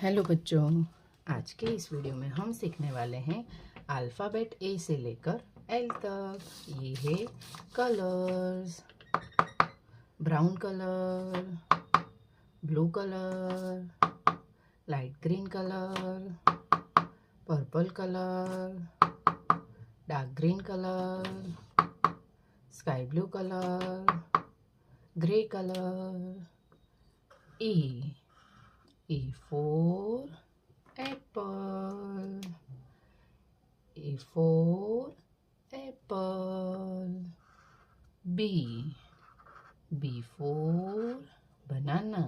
Hello बच्चों, आज के इस वीडियो में हम सीखने वाले हैं अल्फ़ाबेट ए से लेकर एल तक। ये है colours, brown colour, blue colour, light green colour, purple colour, dark green colour, sky blue colour, grey colour. E for apple. A for apple. B for banana.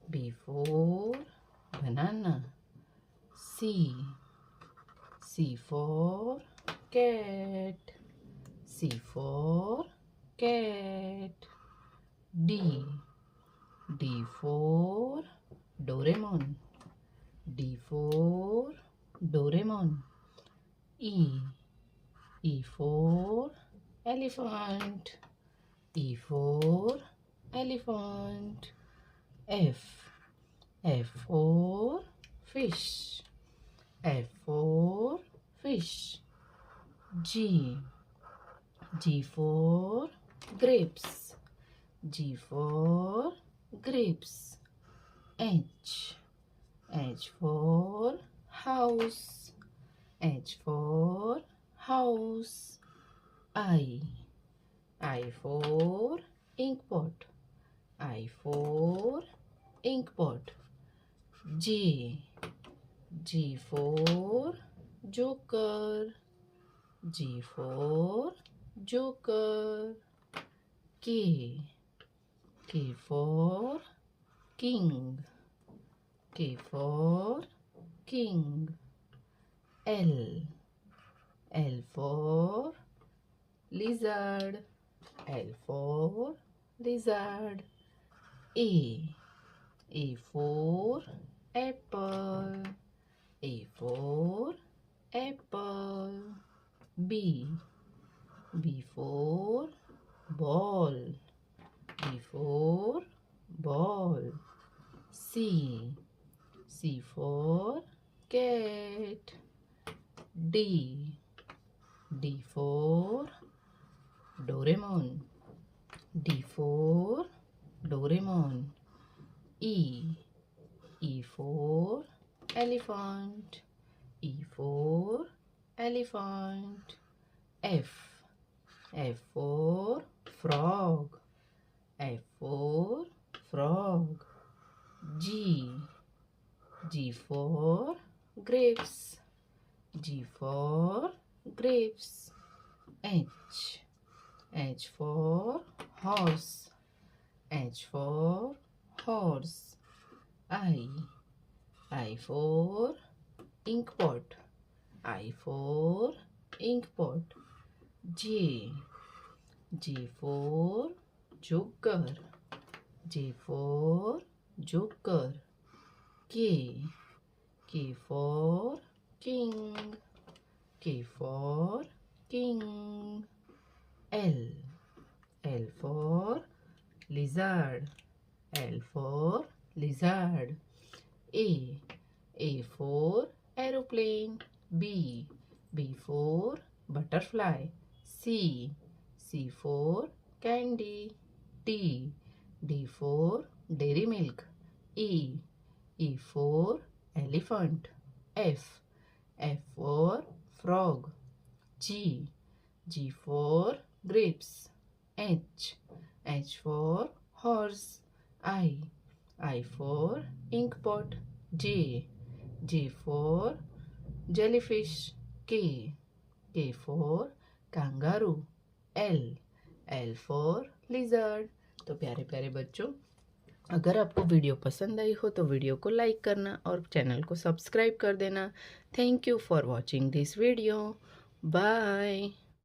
B for banana. C for cat. C for cat. D for Doraemon. D for Doraemon. E for elephant. E for elephant. F for fish. F for fish. G for grapes. G for grapes. H for house. H for house. I for ink pot. I for ink pot. J for joker. J for joker. K for king. K for king. L for lizard. L for lizard. A for apple. A for apple. B for ball. B for ball. C for cat. D for Doraemon. D for Doraemon. E for elephant. E for elephant. F for frog. F for frog. G for grapes. G for grapes. H for horse. H for horse. I for ink pot. I for ink pot. J for joker. J for joker. K for king. K for king. L for lizard. L for lizard. A for aeroplane. B for butterfly. C for candy. D for dairy milk. E for elephant. F for frog. G for grapes. H for horse. I for ink pot. J for jellyfish. K for kangaroo. L for lizard. तो प्यारे प्यारे बच्चों, अगर आपको video पसंद आई हो तो video को लाइक करना और चैनल को सब्सक्राइब कर देना। Thank you for watching this video. Bye.